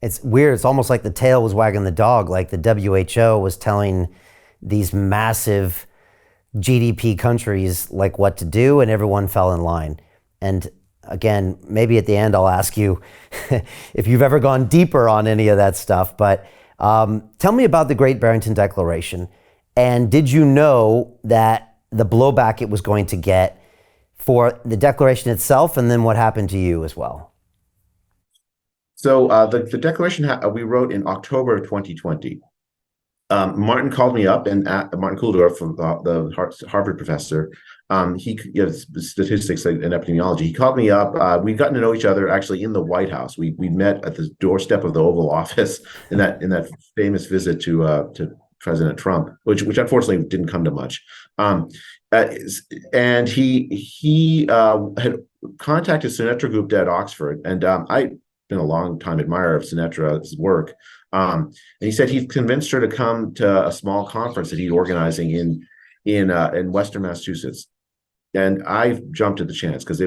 It's weird. It's almost like the tail was wagging the dog. Like the WHO was telling these massive GDP countries like what to do, and everyone fell in line. And again, maybe at the end I'll ask you if you've ever gone deeper on any of that stuff. But tell me about the Great Barrington Declaration. And did you know that the blowback it was going to get for the declaration itself, and then what happened to you as well? So the declaration we wrote in October of 2020. Martin called me up, and Martin Kulldorff, the Harvard professor, he statistics and epidemiology. He called me up. We'd gotten to know each other actually in the White House. We met at the doorstep of the Oval Office in that famous visit to President Trump, which unfortunately didn't come to much. Uh, and he had contacted Sinetra Gupta at Oxford, and I've been a long time admirer of Sinetra's work. And he said he convinced her to come to a small conference that he's organizing in Western Massachusetts. And I jumped at the chance because I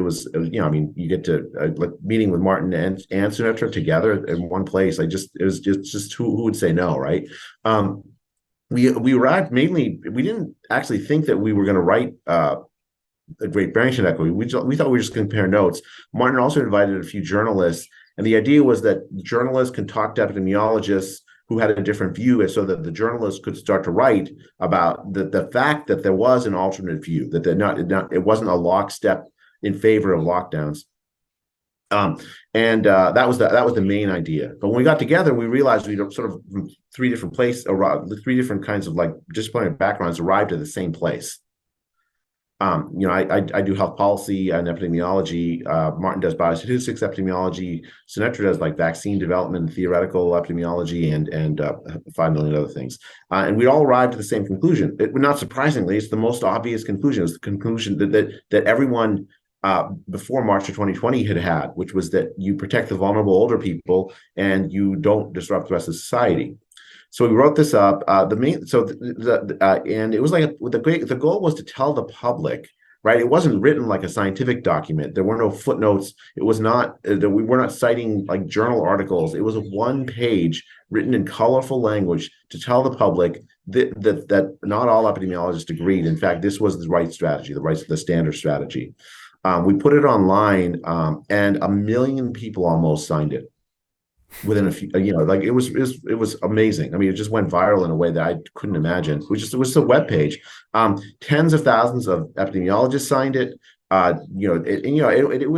mean, you get to like meeting with Martin and Sinetra together in one place. It was just who would say no, right? We arrived mainly. We didn't actually think that we were going to write a Great Barrington Equity. We thought we were just going to compare notes. Martin also invited a few journalists, and the idea was that journalists can talk to epidemiologists who had a different view, so that the journalists could start to write about the fact that there was an alternate view, that it wasn't a lockstep in favor of lockdowns. And that was the main idea. But when we got together, we realized we sort of from three different places, three different kinds of like disciplinary backgrounds arrived at the same place. I do health policy and epidemiology. Martin does biostatistics epidemiology. Sinetra does like vaccine development, theoretical epidemiology, and 5 million other things. And we all arrived at the same conclusion. Not surprisingly, it's the most obvious conclusion. It's the conclusion that everyone before March of 2020 had, which was that you protect the vulnerable older people and you don't disrupt the rest of society. So we wrote this up. And it was like the goal was to tell the public, right? It wasn't written like a scientific document. There were no footnotes. It was not that we were not citing like journal articles. It was a one page written in colorful language to tell the public that not all epidemiologists agreed. In fact, this was the right strategy, the standard strategy. We put it online, and 1 million people almost signed it within a few, like it was amazing. I mean, it just went viral in a way that I couldn't imagine. It was a web page. Tens of thousands of epidemiologists signed it. It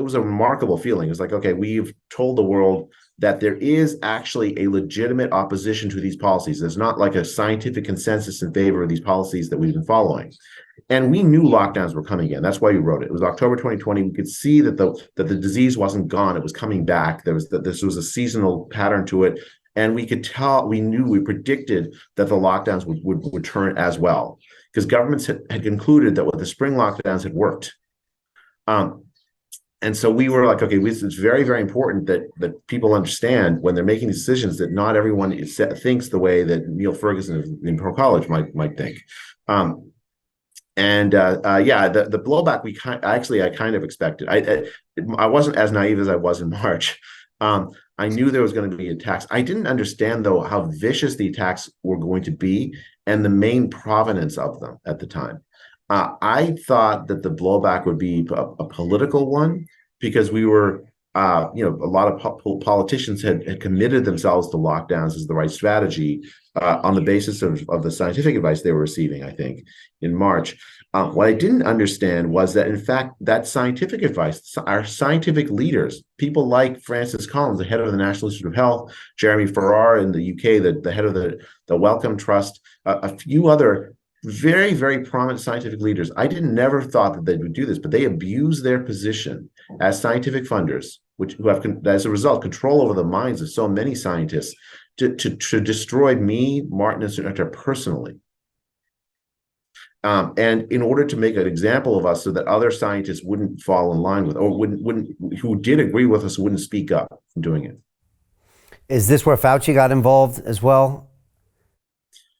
was a remarkable feeling. It was like, okay, we've told the world that there is actually a legitimate opposition to these policies. There's not like a scientific consensus in favor of these policies that we've been following. And we knew lockdowns were coming again. That's why we wrote it. It was October 2020. We could see that the disease wasn't gone. It was coming back. This was a seasonal pattern to it. And we predicted that the lockdowns would return as well, because governments had concluded that the spring lockdowns had worked. And so we were like, okay, it's very, very important that people understand when they're making decisions that not everyone thinks the way that Neil Ferguson in Pearl College might think. The blowback I kind of expected. I wasn't as naive as I was in March. I knew there was going to be attacks. I didn't understand though how vicious the attacks were going to be and the main provenance of them at the time. I thought that the blowback would be a political one, because we were, a lot of politicians had committed themselves to lockdowns as the right strategy on the basis of the scientific advice they were receiving, I think, in March. What I didn't understand was that, in fact, that scientific advice, our scientific leaders, people like Francis Collins, the head of the National Institute of Health, Jeremy Farrar in the UK, the head of the Wellcome Trust, a few other very, very prominent scientific leaders. I never thought that they would do this, but they abuse their position as scientific funders, who have, as a result, control over the minds of so many scientists to destroy me, Martin, and Sinetra personally. And in order to make an example of us so that other scientists wouldn't fall in line with, or who did agree with us, wouldn't speak up from doing it. Is this where Fauci got involved as well?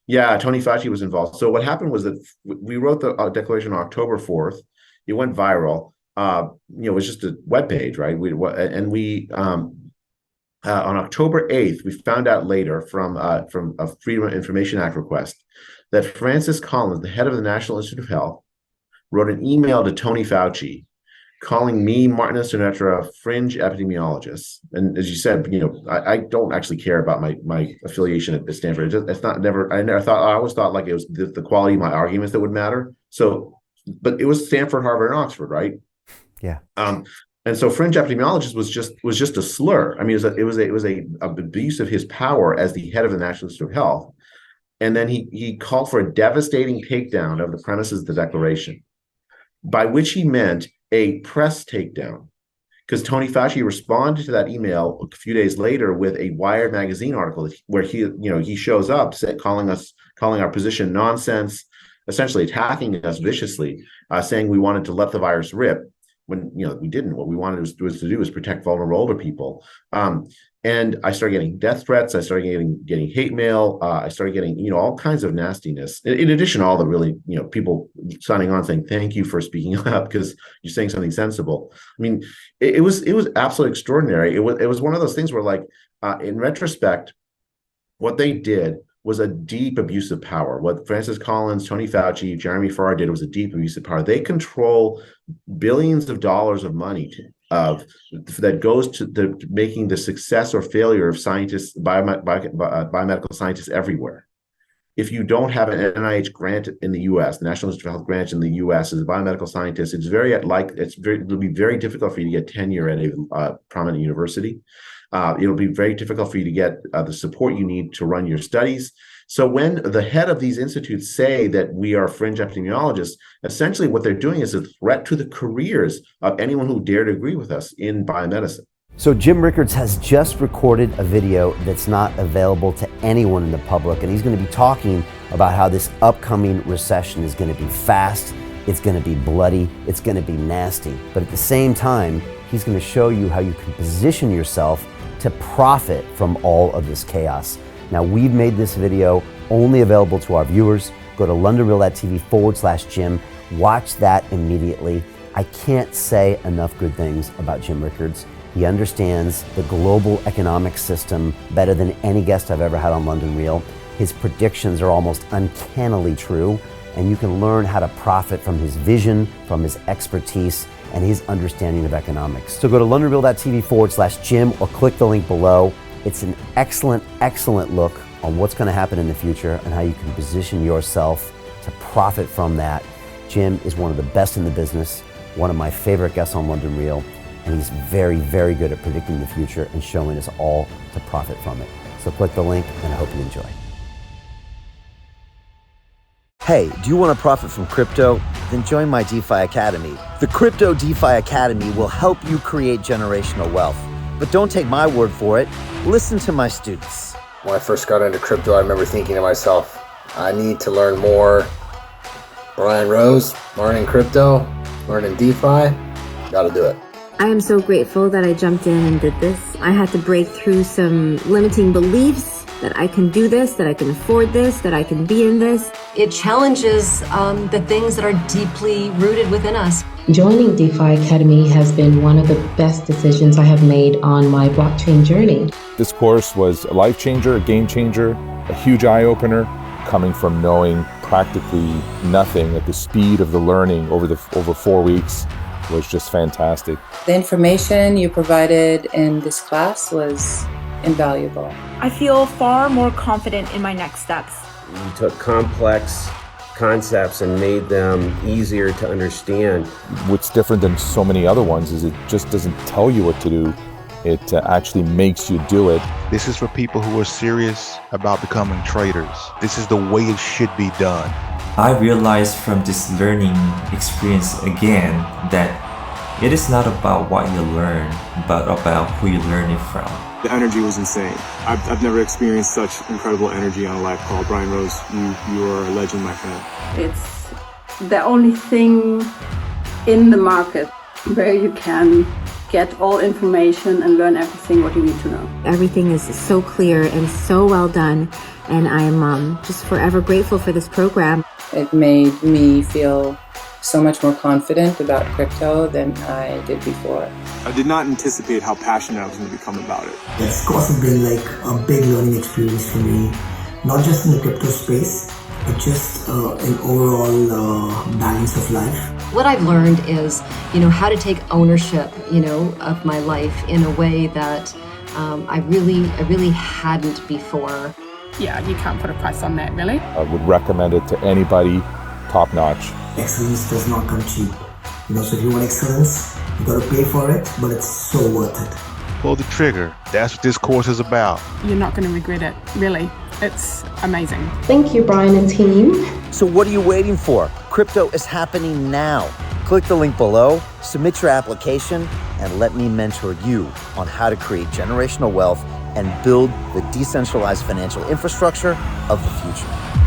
Yeah, Tony Fauci was involved. So what happened was that we wrote the declaration on October 4th. It went viral. It was just a web page, right? On October 8th, we found out later from a Freedom of Information Act request that Francis Collins, the head of the National Institute of Health, wrote an email to Tony Fauci calling me, Martin and Sinatra, fringe epidemiologists. And as you said, I don't actually care about my affiliation at Stanford. It's not never. I always thought like it was the quality of my arguments that would matter. So, but it was Stanford, Harvard, and Oxford, right? Yeah. And so fringe epidemiologist was just a slur. I mean, it was a abuse of his power as the head of the National Institute of Health. And then he called for a devastating takedown of the premises of the declaration, by which he meant a press takedown, because Tony Fauci responded to that email a few days later with a Wired magazine article where he shows up calling our position nonsense, essentially attacking us viciously, saying we wanted to let the virus rip when we didn't. What we wanted was to do was protect vulnerable older people. And I started getting death threats. I started getting hate mail. I started getting, all kinds of nastiness. In addition to all the really, people signing on saying, thank you for speaking up because you're saying something sensible. I mean, it was absolutely extraordinary. It was one of those things where, like, in retrospect, what they did was a deep abuse of power. What Francis Collins, Tony Fauci, Jeremy Farrar did was a deep abuse of power. They control billions of dollars of money that goes to making the success or failure of scientists, biomedical scientists everywhere. If you don't have an NIH grant in the U.S., National Institute of Health grant in the U.S. as a biomedical scientist, it'll be very difficult for you to get tenure at a prominent university. It'll be very difficult for you to get the support you need to run your studies. So when the head of these institutes say that we are fringe epidemiologists, essentially what they're doing is a threat to the careers of anyone who dare to agree with us in biomedicine. So Jim Rickards has just recorded a video that's not available to anyone in the public, and he's going to be talking about how this upcoming recession is going to be fast, it's going to be bloody, it's going to be nasty. But at the same time, he's going to show you how you can position yourself to profit from all of this chaos. Now, we've made this video only available to our viewers. Go to londonreal.tv/Jim. Watch that immediately. I can't say enough good things about Jim Rickards. He understands the global economic system better than any guest I've ever had on London Real. His predictions are almost uncannily true, and you can learn how to profit from his vision, from his expertise, and his understanding of economics. So go to londonreal.tv/Jim or click the link below. It's an excellent, excellent look on what's going to happen in the future and how you can position yourself to profit from that. Jim is one of the best in the business, one of my favorite guests on London Real, and he's very, very good at predicting the future and showing us all to profit from it. So click the link, and I hope you enjoy. Hey, do you want to profit from crypto? Then join my DeFi Academy. The Crypto DeFi Academy will help you create generational wealth. But don't take my word for it. Listen to my students. When I first got into crypto, I remember thinking to myself, I need to learn more. Brian Rose, learning crypto, learning DeFi, got to do it. I am so grateful that I jumped in and did this. I had to break through some limiting beliefs that I can do this, that I can afford this, that I can be in this. It challenges the things that are deeply rooted within us. Joining DeFi Academy has been one of the best decisions I have made on my blockchain journey. This course was a life changer, a game changer, a huge eye-opener, coming from knowing practically nothing at the speed of the learning over 4 weeks was just fantastic. The information you provided in this class was invaluable. I feel far more confident in my next steps. We took complex concepts and made them easier to understand. What's different than so many other ones is it just doesn't tell you what to do. It actually makes you do it. This is for people who are serious about becoming traders. This is the way it should be done. I realized from this learning experience again that it is not about what you learn, but about who you learn it from. The energy was insane. I've never experienced such incredible energy on a live call. Brian Rose, you are a legend, my friend. It's the only thing in the market where you can get all information and learn everything what you need to know. Everything is so clear and so well done, and I am just forever grateful for this program. It made me feel so much more confident about crypto than I did before. I did not anticipate how passionate I was going to become about it. This course has been like a big learning experience for me, not just in the crypto space, but just an overall balance of life. What I've learned is, how to take ownership, of my life in a way that I really hadn't before. Yeah, you can't put a price on that, really. I would recommend it to anybody, top notch. Excellence does not come cheap. So if you want excellence, you got to pay for it, but it's so worth it. Pull the trigger. That's what this course is about. You're not going to regret it, really. It's amazing. Thank you, Brian and team. So what are you waiting for? Crypto is happening now. Click the link below, submit your application, and let me mentor you on how to create generational wealth and build the decentralized financial infrastructure of the future.